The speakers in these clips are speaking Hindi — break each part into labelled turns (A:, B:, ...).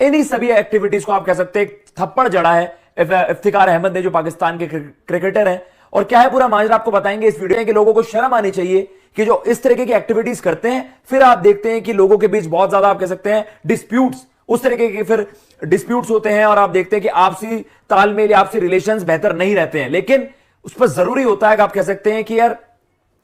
A: इन्हीं सभी एक्टिविटीज को आप कह सकते हैं थप्पड़ जड़ा है इफ्तिकार अहमद ने, जो पाकिस्तान के क्रिकेटर हैं। और क्या है पूरा माजरा आपको बताएंगे इस वीडियो में, कि लोगों को शर्म आनी चाहिए कि जो इस तरीके की एक्टिविटीज करते हैं, फिर आप देखते हैं कि लोगों के बीच बहुत ज्यादा आप कह सकते हैं डिस्प्यूट्स, उस तरीके के फिर डिस्प्यूट्स होते हैं, और आप देखते हैं कि आपसी तालमेल या आपसी रिलेशंस बेहतर नहीं रहते हैं। लेकिन उस पर जरूरी होता है कि आप कह सकते हैं कि यार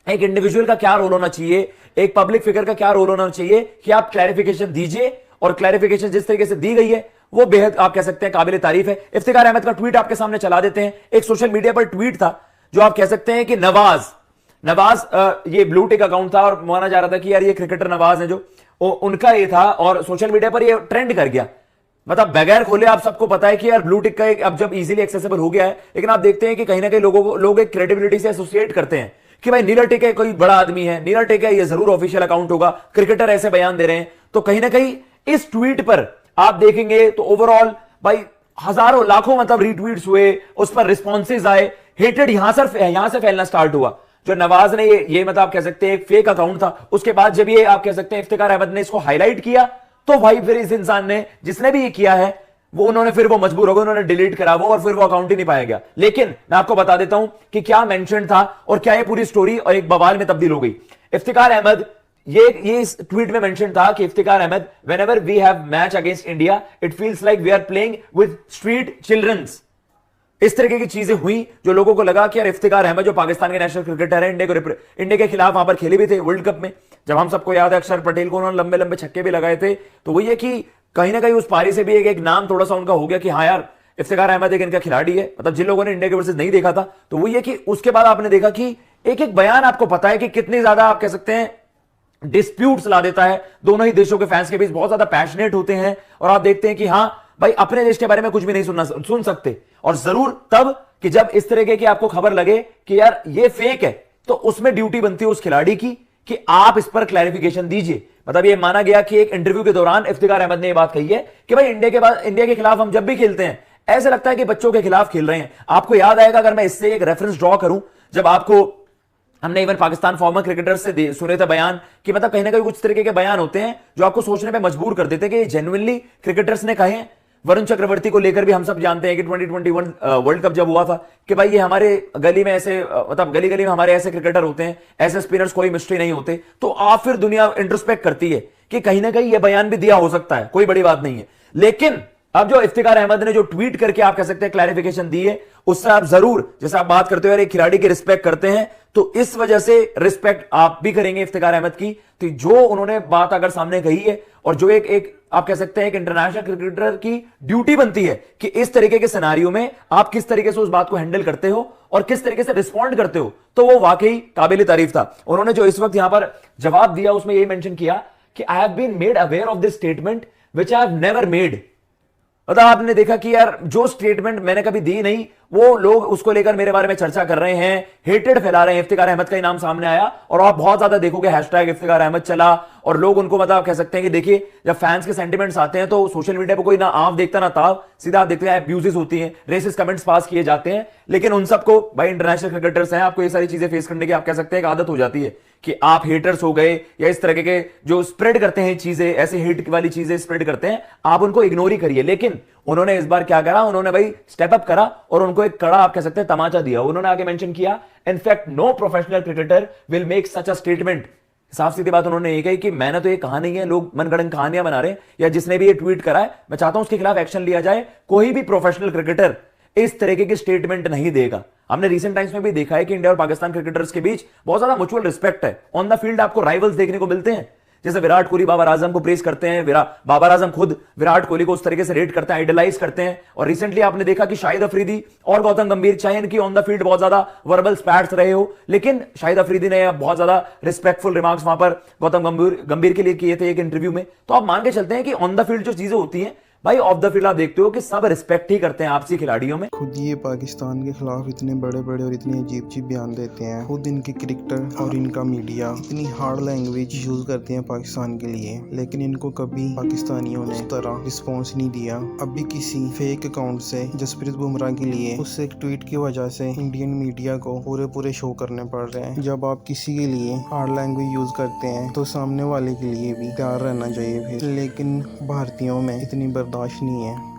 A: एक इंडिविजुअल का क्या रोल होना चाहिए, एक पब्लिक फिगर का क्या रोल होना चाहिए, कि आप क्लैरिफिकेशन दीजिए। और क्लैरिफिकेशन जिस तरीके से दी गई है वो बेहद आप कह सकते हैं काबिल तारीफ है। इफ्तिकार अहमद का ट्वीट आपके सामने चला देते हैं। एक सोशल मीडिया पर ट्वीट था जो आप कह सकते हैं कि नवाज ये ब्लू टिक अकाउंट था, और माना जा रहा था कि यार ये क्रिकेटर नवाज है जो उनका ये था, और सोशल मीडिया पर ये ट्रेंड कर गया। मतलब बगैर खोले आप सबको पता है कि यार ब्लू टिक का एक अब जब इजीली एक्सेसिबल हो गया है, लेकिन आप देखते हैं कि कहीं ना कहीं लोग एक क्रेडिबिलिटी से एसोसिएट करते हैं कि भाई नीरज टिक है, कोई बड़ा आदमी है, नीरज टिक है, ये जरूर ऑफिशियल अकाउंट होगा, क्रिकेटर ऐसे बयान दे रहे हैं। तो कहीं ना कहीं इस ट्वीट पर आप देखेंगे तो ओवरऑल भाई हजारों लाखों मतलब रीट्वीट्स हुए, उस पर रिस्पॉन्सेज आए, हेटेड यहां से फैलना स्टार्ट हुआ। जो नवाज ने ये मतलब आप कह सकते हैं एक फेक अकाउंट था, उसके बाद जब ये आप कह सकते हैं इफ्तिकार अहमद ने इसको हाईलाइट किया, तो भाई फिर इस इंसान ने जिसने भी ये किया है वो मजबूर हो गए, उन्होंने डिलीट करा वो, और फिर वो अकाउंट ही नहीं पाया गया। लेकिन मैं आपको बता देता हूं कि क्या मेंशन था और क्या ये पूरी स्टोरी और एक बवाल में तब्दील हो गई। इफ्तिकार अहमद ये इस ट्वीट में मेंशन था कि Iftikhar Ahmed, whenever we have match against India it feels like we are playing with street childrens. इस तरीके की चीजें हुई जो लोगों को लगा कि यार इफ्तिकार अहमद जो पाकिस्तान के नेशनल क्रिकेटर है, इंडिया के खिलाफ वहां पर खेले भी थे वर्ल्ड कप में, जब हम सबको याद है अक्षर पटेल को उन्होंने लंबे लंबे छक्के भी लगाए थे। तो वही है कि कहीं ना कहीं उस पारी से भी एक नाम थोड़ा सा उनका हो गया कि हाँ यार इफ्तिकार अहमद एक इनका खिलाड़ी है। मतलब जिन लोगों ने इंडिया के वर्सेस नहीं देखा था, तो वही है कि उसके बाद आपने देखा कि एक एक बयान आपको पता है कि कितनी ज्यादा आप कह सकते हैं डिस्प्यूट्स ला देता है। दोनों ही देशों के फैंस के बीच बहुत ज्यादा पैशनेट होते हैं, और आप देखते हैं कि हाँ भाई अपने देश के बारे में कुछ भी नहीं सुन सकते, और जरूर तब कि जब इस तरीके की आपको खबर लगे कि यार ये फेक है, तो उसमें ड्यूटी बनती है उस खिलाड़ी की कि आप इस पर क्लैरिफिकेशन दीजिए। मतलब ये माना गया कि एक इंटरव्यू के दौरान इफ्तिकार अहमद ने ये बात कही है कि भाई इंडिया के खिलाफ हम जब भी खेलते हैं ऐसे लगता है कि बच्चों के खिलाफ खेल रहे हैं। आपको याद आएगा, अगर मैं इससे एक रेफरेंस ड्रॉ करूं, जब आपको हमने इवन पाकिस्तान फॉर्मर क्रिकेटर्स से सुने थे बयान कि मतलब कहीं ना कहीं कुछ तरीके के बयान होते हैं जो आपको सोचने पे मजबूर कर देते हैं कि ये जेन्युइनली क्रिकेटर्स ने कहे हैं। वरुण चक्रवर्ती को लेकर भी हम सब जानते हैं कि 2021 वर्ल्ड कप जब हुआ था कि भाई ये हमारे गली में ऐसे मतलब गली गली में हमारे ऐसे क्रिकेटर होते हैं, ऐसे स्पिनर्स कोई मिस्ट्री नहीं होते। तो आप फिर दुनिया इंट्रोस्पेक्ट करती है कि कहीं ना कहीं ये बयान भी दिया हो सकता है, कोई बड़ी बात नहीं है। लेकिन अब जो इफ्तिकार अहमद ने जो ट्वीट करके आप कह सकते हैं क्लैरिफिकेशन दी है, उससे आप जरूर, जैसे आप बात करते हो यार एक खिलाड़ी की रिस्पेक्ट करते हैं, तो इस वजह से रिस्पेक्ट आप भी करेंगे इफ्तिकार अहमद की। तो जो उन्होंने बात अगर सामने कही है, और जो एक आप कह सकते हैं एक इंटरनेशनल क्रिकेटर की ड्यूटी बनती है कि इस तरीके के सिनारियो में आप किस तरीके से उस बात को हैंडल करते हो और किस तरीके से रिस्पॉन्ड करते हो, तो वो वाकई काबिल तारीफ था। उन्होंने जो इस वक्त यहां पर जवाब दिया उसमें यही मेंशन किया कि I have been made aware of this statement which I have never made. मतलब आपने देखा कि यार जो स्टेटमेंट मैंने कभी दी नहीं, वो लोग उसको लेकर मेरे बारे में चर्चा कर रहे हैं, हेटेड फैला रहे हैं। इफ्तिकार अहमद का ही नाम सामने आया, और आप बहुत ज्यादा देखोगे हैशटैग इफ्तिकार अहमद चला, और लोग उनको मतलब कह सकते हैं कि देखिए जब फैंस के सेंटिमेंट्स आते हैं तो सोशल मीडिया पर कोई ना आंख देखता ना ताव, सीधा आप देखते हैं अब्यूजेस होती हैं, रेसिस्ट कमेंट्स पास किए जाते हैं। लेकिन उन सबको भाई इंटरनेशनल क्रिकेटर्स हैं, आपको ये सारी चीजें फेस करने की आप कह सकते हैं एक आदत हो जाती है कि आप हेटर्स हो गए या इस तरह के जो स्प्रेड करते हैं चीजें, ऐसे हेट वाली चीजें स्प्रेड करते हैं, आप उनको इग्नोर ही करिए। लेकिन उन्होंने इस बार क्या करा, उन्होंने भाई स्टेप अप करा और उनको एक कड़ा आप कह सकते हैं तमाचा दिया। उन्होंने आगे मेंशन किया, in fact no professional cricketer will make such a statement. साफ सीधी बात उन्होंने ये कही कि मैंने तो ये कहा नहीं है, लोग मनगढ़ंत कहानियां बना रहे हैं, या जिसने भी ये ट्वीट करा है मैं चाहता हूं उसके खिलाफ एक्शन लिया जाए। कोई भी प्रोफेशनल क्रिकेटर इस तरीके की स्टेटमेंट नहीं देगा। हमने रिसेंट टाइम्स में भी देखा है कि इंडिया और पाकिस्तान क्रिकेटर्स के बीच बहुत ज्यादा म्यूचुअल रिस्पेक्ट है। ऑन द फील्ड आपको राइवल्स देखने को मिलते हैं, जैसे विराट कोहली बाबर आजम को प्रेस करते हैं, बाबर आजम खुद विराट कोहली को उस तरीके से रेट करते हैं, आइडलाइज करते हैं। और रिसेंटली आपने देखा कि शाहिद अफरीदी और गौतम गंभीर, चाहे इनकी ऑन द फील्ड बहुत ज्यादा वर्बल स्पैट्स रहे हो, लेकिन शाहिद अफरीदी ने बहुत ज्यादा रिस्पेक्टफुल रिमार्क्स वहां पर गौतम गंभीर के लिए किए थे एक इंटरव्यू में। तो आप मान के चलते हैं कि ऑन द फील्ड जो चीजें होती हैं भाई, ऑफ द फील्ड आप देखते हो कि सब रिस्पेक्ट ही करते हैं आपसी खिलाड़ियों में।
B: खुद ये पाकिस्तान के खिलाफ इतने बड़े बड़े और इतने अजीब अजीब बयान देते हैं, खुद इनके क्रिकेटर और इनका मीडिया इतनी हार्ड लैंग्वेज यूज करते हैं पाकिस्तान के लिए, लेकिन इनको कभी पाकिस्तानियों ने इस तरह रिस्पॉन्स नहीं दिया। अभी किसी फेक अकाउंट से जसप्रीत बुमराह के लिए उससे एक ट्वीट की वजह से इंडियन मीडिया को पूरे शो करने पड़ रहे हैं। जब आप किसी के लिए हार्ड लैंग्वेज यूज करते हैं तो सामने वाले के लिए भी तैयार रहना चाहिए फिर। लेकिन भारतीयों में इतनी बर्दाश्त नहीं है।